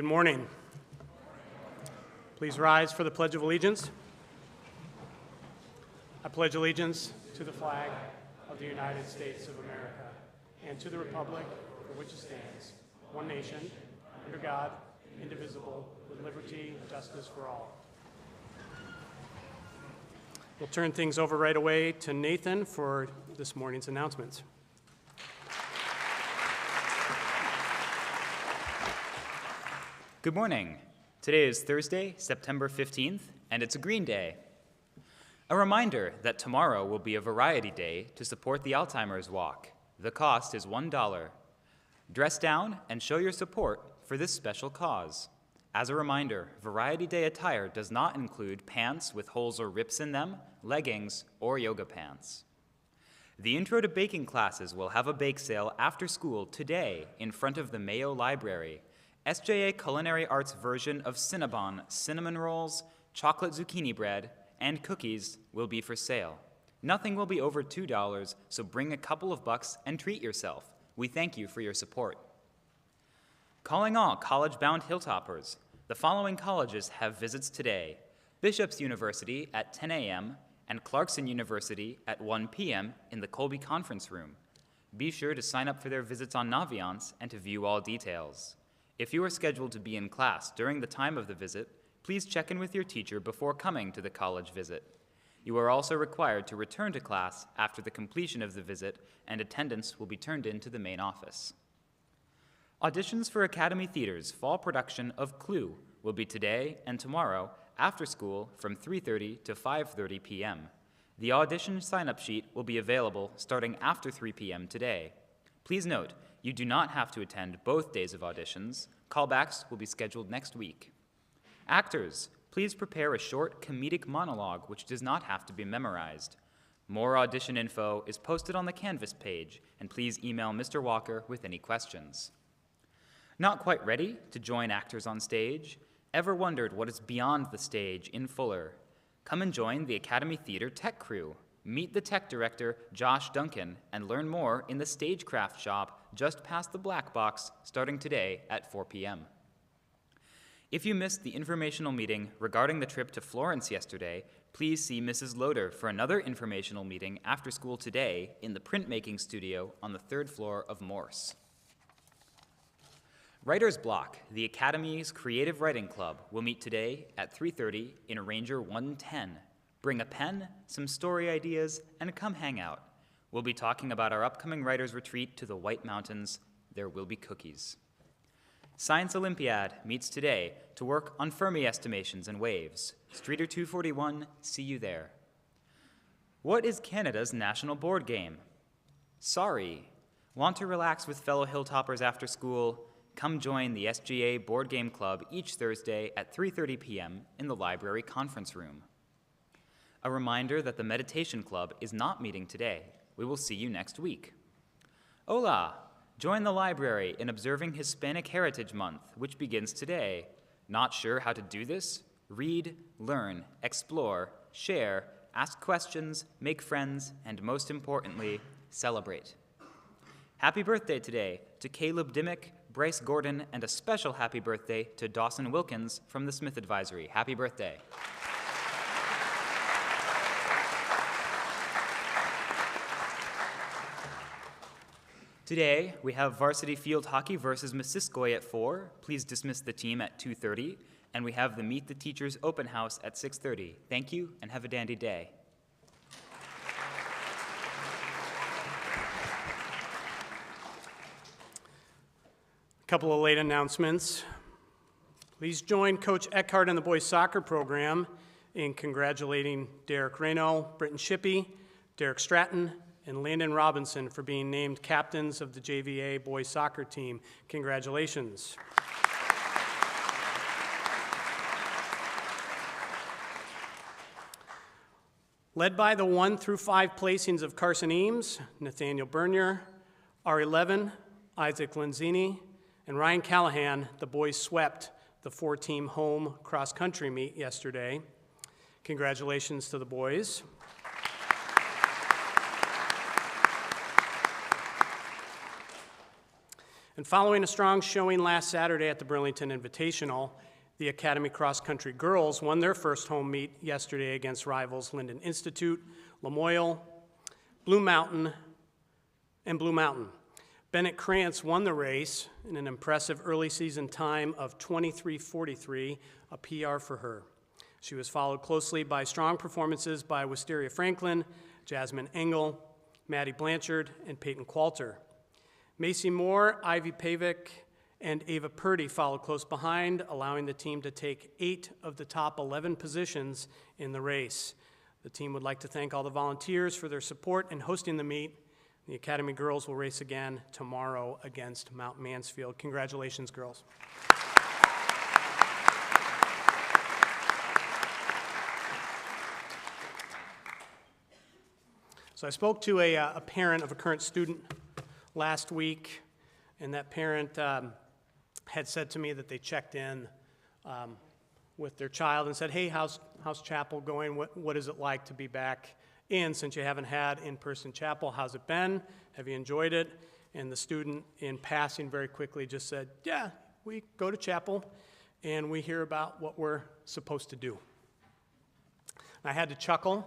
Good morning. Please rise for the Pledge of Allegiance. I pledge allegiance to the flag of the United States of America and to the republic for which it stands, one nation, under God, indivisible, with liberty and justice for all. We'll turn things over right away to Nathan for this morning's announcements. Good morning. Today is Thursday, September 15th, and it's a Green Day. A reminder that tomorrow will be a variety day to support the Alzheimer's Walk. The cost is $1. Dress down and show your support for this special cause. As a reminder, Variety Day attire does not include pants with holes or rips in them, leggings, or yoga pants. The Intro to Baking classes will have a bake sale after school today in front of the Mayo Library. SJA Culinary Arts version of Cinnabon, cinnamon rolls, chocolate zucchini bread, and cookies will be for sale. Nothing will be over $2, so bring a couple of bucks and treat yourself. We thank you for your support. Calling all college-bound Hilltoppers, the following colleges have visits today: Bishop's University at 10 a.m. and Clarkson University at 1 p.m. in the Colby Conference Room. Be sure to sign up for their visits on Naviance and to view all details. If you are scheduled to be in class during the time of the visit, please check in with your teacher before coming to the college visit. You are also required to return to class after the completion of the visit, and attendance will be turned in to the main office. Auditions for Academy Theater's fall production of Clue will be today and tomorrow after school from 3:30 to 5:30 p.m. The audition sign-up sheet will be available starting after 3 p.m. today. Please note, you do not have to attend both days of auditions. Callbacks will be scheduled next week. Actors, please prepare a short comedic monologue which does not have to be memorized. More audition info is posted on the Canvas page, and please email Mr. Walker with any questions. Not quite ready to join actors on stage? Ever wondered what is beyond the stage in Fuller? Come and join the Academy Theater Tech Crew. Meet the tech director, Josh Duncan, and learn more in the Stagecraft shop just past the Black Box, starting today at 4 p.m. If you missed the informational meeting regarding the trip to Florence yesterday, please see Mrs. Loader for another informational meeting after school today in the printmaking studio on the 3rd floor of Morse. Writer's Block, the Academy's Creative Writing Club, will meet today at 3:30 in Ranger 110. Bring a pen, some story ideas, and come hang out. We'll be talking about our upcoming writers' retreat to the White Mountains. There will be cookies. Science Olympiad meets today to work on Fermi estimations and waves. Streeter 241, see you there. What is Canada's national board game? Sorry. Want to relax with fellow Hilltoppers after school? Come join the SGA Board Game Club each Thursday at 3:30 p.m. in the library conference room. A reminder that the Meditation Club is not meeting today. We will see you next week. Hola! Join the library in observing Hispanic Heritage Month, which begins today. Not sure how to do this? Read, learn, explore, share, ask questions, make friends, and most importantly, celebrate. Happy birthday today to Caleb Dimmick, Bryce Gordon, and a special happy birthday to Dawson Wilkins from the Smith Advisory. Happy birthday. Today, we have varsity field hockey versus Missisquoi at 4. Please dismiss the team at 2:30. And we have the Meet the Teachers open house at 6:30. Thank you, and have a dandy day. A couple of late announcements. Please join Coach Eckhart and the boys soccer program in congratulating Derek Reno, Britton Shippey, Derek Stratton, and Landon Robinson for being named captains of the JVA boys soccer team. Congratulations. Led by the 1 through 5 placings of Carson Eames, Nathaniel Bernier, R11, Isaac Lenzini, and Ryan Callahan, the boys swept the 4-team home cross-country meet yesterday. Congratulations to the boys. And following a strong showing last Saturday at the Burlington Invitational, the Academy Cross Country girls won their first home meet yesterday against rivals Linden Institute, Lamoille, Blue Mountain, and Blue Mountain. Bennett Krantz won the race in an impressive early season time of 23:43, a PR for her. She was followed closely by strong performances by Wisteria Franklin, Jasmine Engel, Maddie Blanchard, and Peyton Qualter. Macy Moore, Ivy Pavick, and Ava Purdy followed close behind, allowing the team to take 8 of the top 11 positions in the race. The team would like to thank all the volunteers for their support in hosting the meet. The Academy girls will race again tomorrow against Mount Mansfield. Congratulations, girls. So I spoke to a parent of a current student last week, and that parent had said to me that they checked in with their child and said, hey, how's chapel going? What is it like to be back in since you haven't had in-person chapel? How's it been? Have you enjoyed it? And the student, in passing very quickly, just said, yeah, we go to chapel and we hear about what we're supposed to do. I had to chuckle.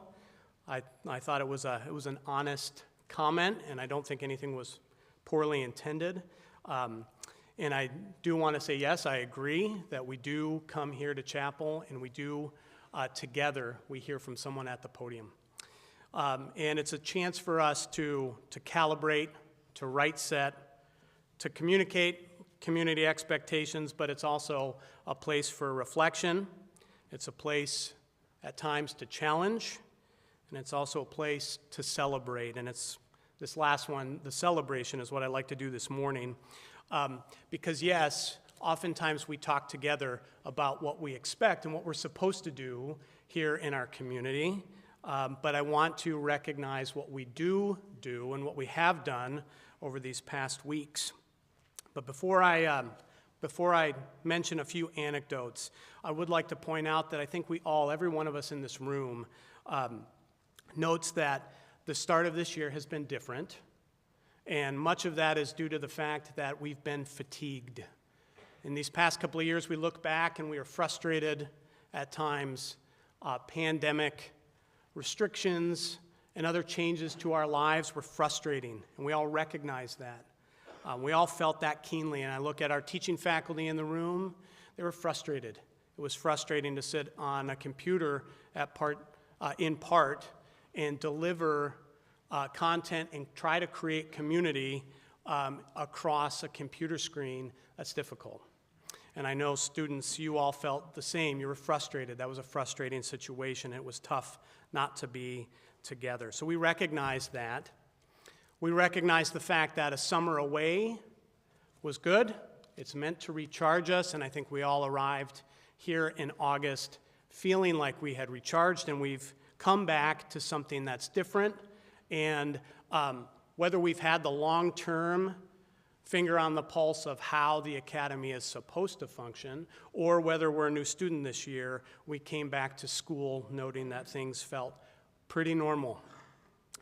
I thought it was an honest comment, and I don't think anything was poorly intended. And I do want to say, yes, I agree that we do come here to chapel, and we do, together, we hear from someone at the podium. And it's a chance for us to calibrate, to right set, to communicate community expectations, but it's also a place for reflection. It's a place at times to challenge, and it's also a place to celebrate. And it's this last one, the celebration, is what I like to do this morning. Because yes, oftentimes we talk together about what we expect and what we're supposed to do here in our community. But I want to recognize what we do and what we have done over these past weeks. But before I mention a few anecdotes, I would like to point out that I think every one of us in this room, notes that the start of this year has been different, and much of that is due to the fact that we've been fatigued. In these past couple of years, we look back and we are frustrated at times. Pandemic restrictions and other changes to our lives were frustrating, and we all recognize that. We all felt that keenly, and I look at our teaching faculty in the room, they were frustrated. It was frustrating to sit on a computer in part and deliver content and try to create community across a computer screen. That's difficult. And I know students, you all felt the same. You were frustrated. That was a frustrating situation. It was tough not to be together. So we recognize that. We recognize the fact that a summer away was good. It's meant to recharge us, and I think we all arrived here in August feeling like we had recharged, and we've come back to something that's different. And whether we've had the long-term finger on the pulse of how the academy is supposed to function, or whether we're a new student this year, we came back to school noting that things felt pretty normal.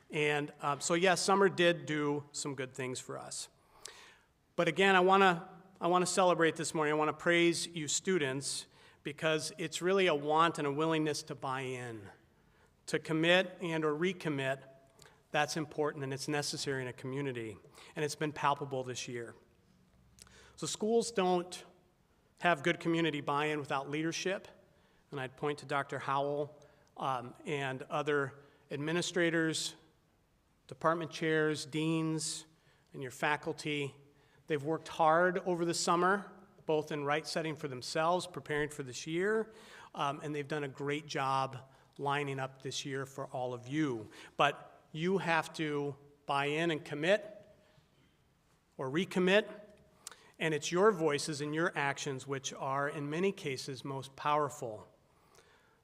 And so yes, summer did do some good things for us. But again, I want to celebrate this morning. I want to praise you students, because it's really a want and a willingness to buy in. To commit and or recommit, that's important, and it's necessary in a community, and it's been palpable this year. So schools don't have good community buy-in without leadership, and I'd point to Dr. Howell and other administrators, department chairs, deans, and your faculty. They've worked hard over the summer, both in right setting for themselves, preparing for this year, and they've done a great job lining up this year for all of you. But you have to buy in and commit or recommit, and it's your voices and your actions which are, in many cases, most powerful.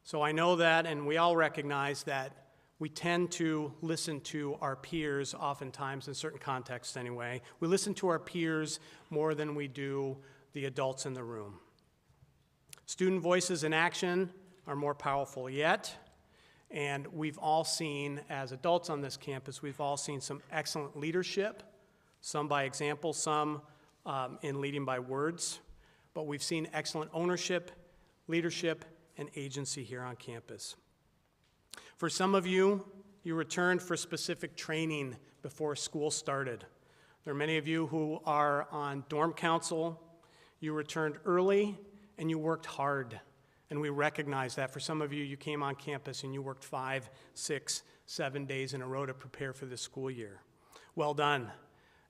So I know that, and we all recognize that we tend to listen to our peers oftentimes, in certain contexts anyway. We listen to our peers more than we do the adults in the room. Student voices in action are more powerful yet. And we've all seen, as adults on this campus, we've all seen some excellent leadership, some by example, some in leading by words, but we've seen excellent ownership, leadership, and agency here on campus. For some of you, you returned for specific training before school started. There are many of you who are on dorm council. You returned early and you worked hard, and we recognize that. For some of you, you came on campus and you worked 5, 6, 7 days in a row to prepare for the school year. Well done.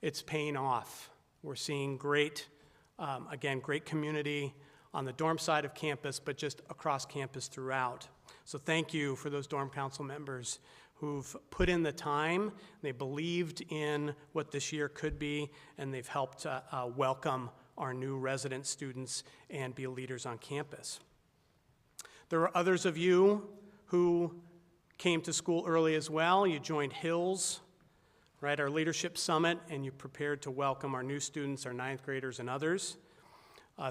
It's paying off. We're seeing great, great community on the dorm side of campus, but just across campus throughout. So thank you for those dorm council members who've put in the time. They believed in what this year could be, and they've helped welcome our new resident students and be leaders on campus. There are others of you who came to school early as well. You joined Hills, right, our leadership summit, and you prepared to welcome our new students, our 9th graders and others.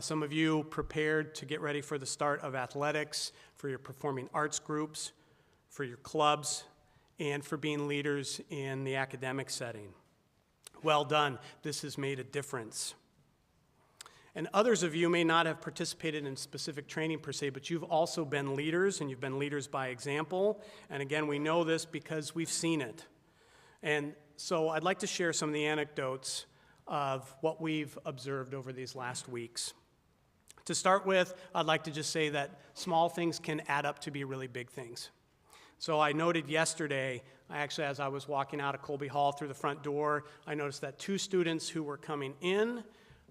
Some of you prepared to get ready for the start of athletics, for your performing arts groups, for your clubs, and for being leaders in the academic setting. Well done. This has made a difference. And others of you may not have participated in specific training per se, but you've also been leaders, and you've been leaders by example. And again, we know this because we've seen it. And so I'd like to share some of the anecdotes of what we've observed over these last weeks. To start with, I'd like to just say that small things can add up to be really big things. So I noted yesterday, as I was walking out of Colby Hall through the front door, I noticed that 2 students who were coming in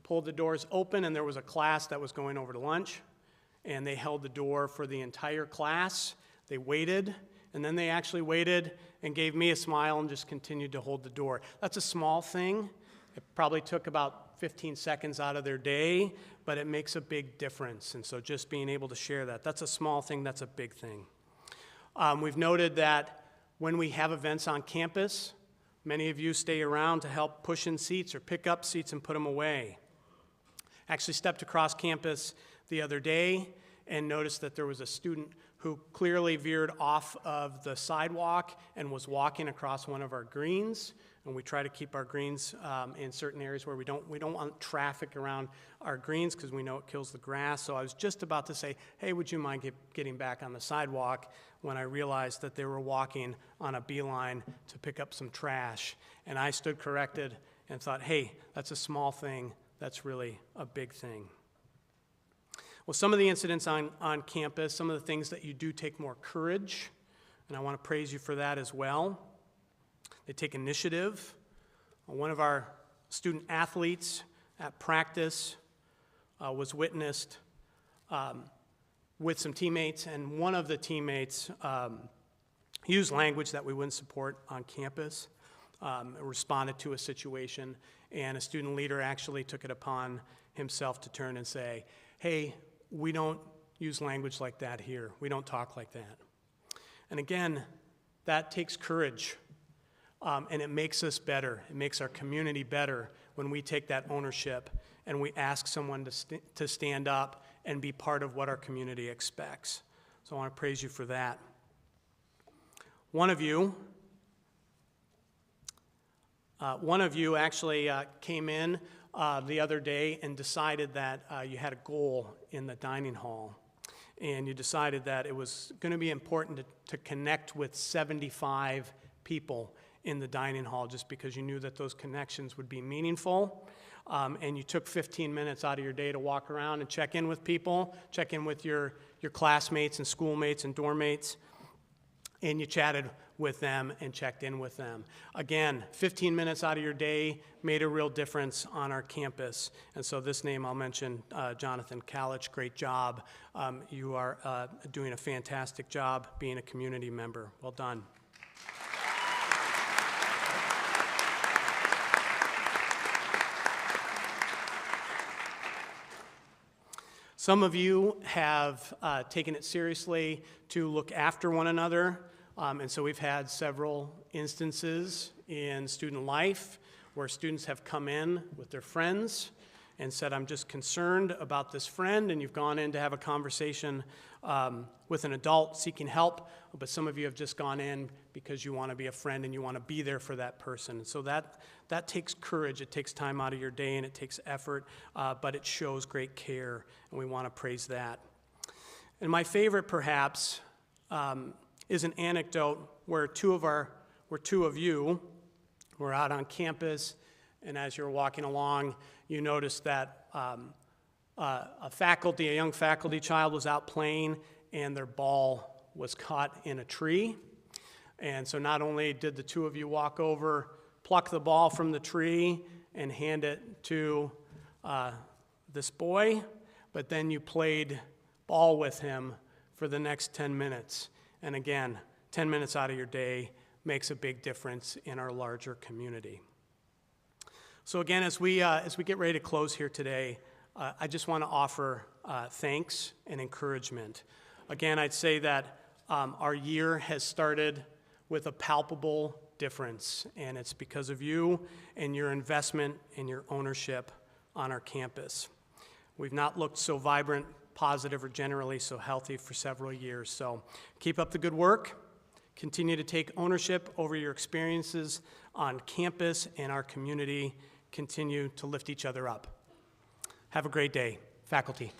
pulled the doors open, and there was a class that was going over to lunch, and they held the door for the entire class. They waited, and then they actually waited and gave me a smile and just continued to hold the door. That's a small thing. It probably took about 15 seconds out of their day, but it makes a big difference. And so just being able to share that, that's a small thing, that's a big thing. We've noted that when we have events on campus, many of you stay around to help push in seats or pick up seats and put them away. Actually stepped across campus the other day and noticed that there was a student who clearly veered off of the sidewalk and was walking across one of our greens. And we try to keep our greens in certain areas where we don't want traffic around our greens because we know it kills the grass. So I was just about to say, hey, would you mind getting back on the sidewalk, when I realized that they were walking on a beeline to pick up some trash. And I stood corrected and thought, hey, that's a small thing. That's really a big thing. Well, some of the incidents on campus, some of the things that you do take more courage, and I want to praise you for that as well. They take initiative. One of our student athletes at practice was witnessed with some teammates, and one of the teammates used language that we wouldn't support on campus, responded to a situation, and a student leader actually took it upon himself to turn and say, hey, we don't use language like that here. We don't talk like that. And again, that takes courage. And it makes us better. It makes our community better when we take that ownership and we ask someone to stand up and be part of what our community expects. So I want to praise you for that. One of you actually came in the other day and decided that you had a goal in the dining hall. And you decided that it was going to be important to connect with 75 people in the dining hall, just because you knew that those connections would be meaningful. And you took 15 minutes out of your day to walk around and check in with people, check in with your classmates and schoolmates and dorm mates, and you chatted with them and checked in with them. Again, 15 minutes out of your day made a real difference on our campus. And so this name I'll mention, Jonathan Kalich, great job. You are doing a fantastic job being a community member. Well done. Some of you have taken it seriously to look after one another, and so we've had several instances in student life where students have come in with their friends and said, I'm just concerned about this friend, and you've gone in to have a conversation with an adult seeking help, but some of you have just gone in because you want to be a friend and you want to be there for that person. And so that takes courage. It takes time out of your day, and it takes effort, but it shows great care, and we want to praise that. And my favorite, perhaps, is an anecdote where two of you were out on campus, and as you're walking along, you noticed that a young faculty child was out playing, and their ball was caught in a tree. And so not only did the two of you walk over, pluck the ball from the tree, and hand it to this boy, but then you played ball with him for the next 10 minutes. And again, 10 minutes out of your day makes a big difference in our larger community. So again, as we get ready to close here today, I just want to offer thanks and encouragement. Again, I'd say that our year has started with a palpable difference, and it's because of you and your investment and your ownership on our campus. We've not looked so vibrant, positive, or generally so healthy for several years. So keep up the good work. Continue to take ownership over your experiences on campus and our community. Continue to lift each other up. Have a great day, faculty.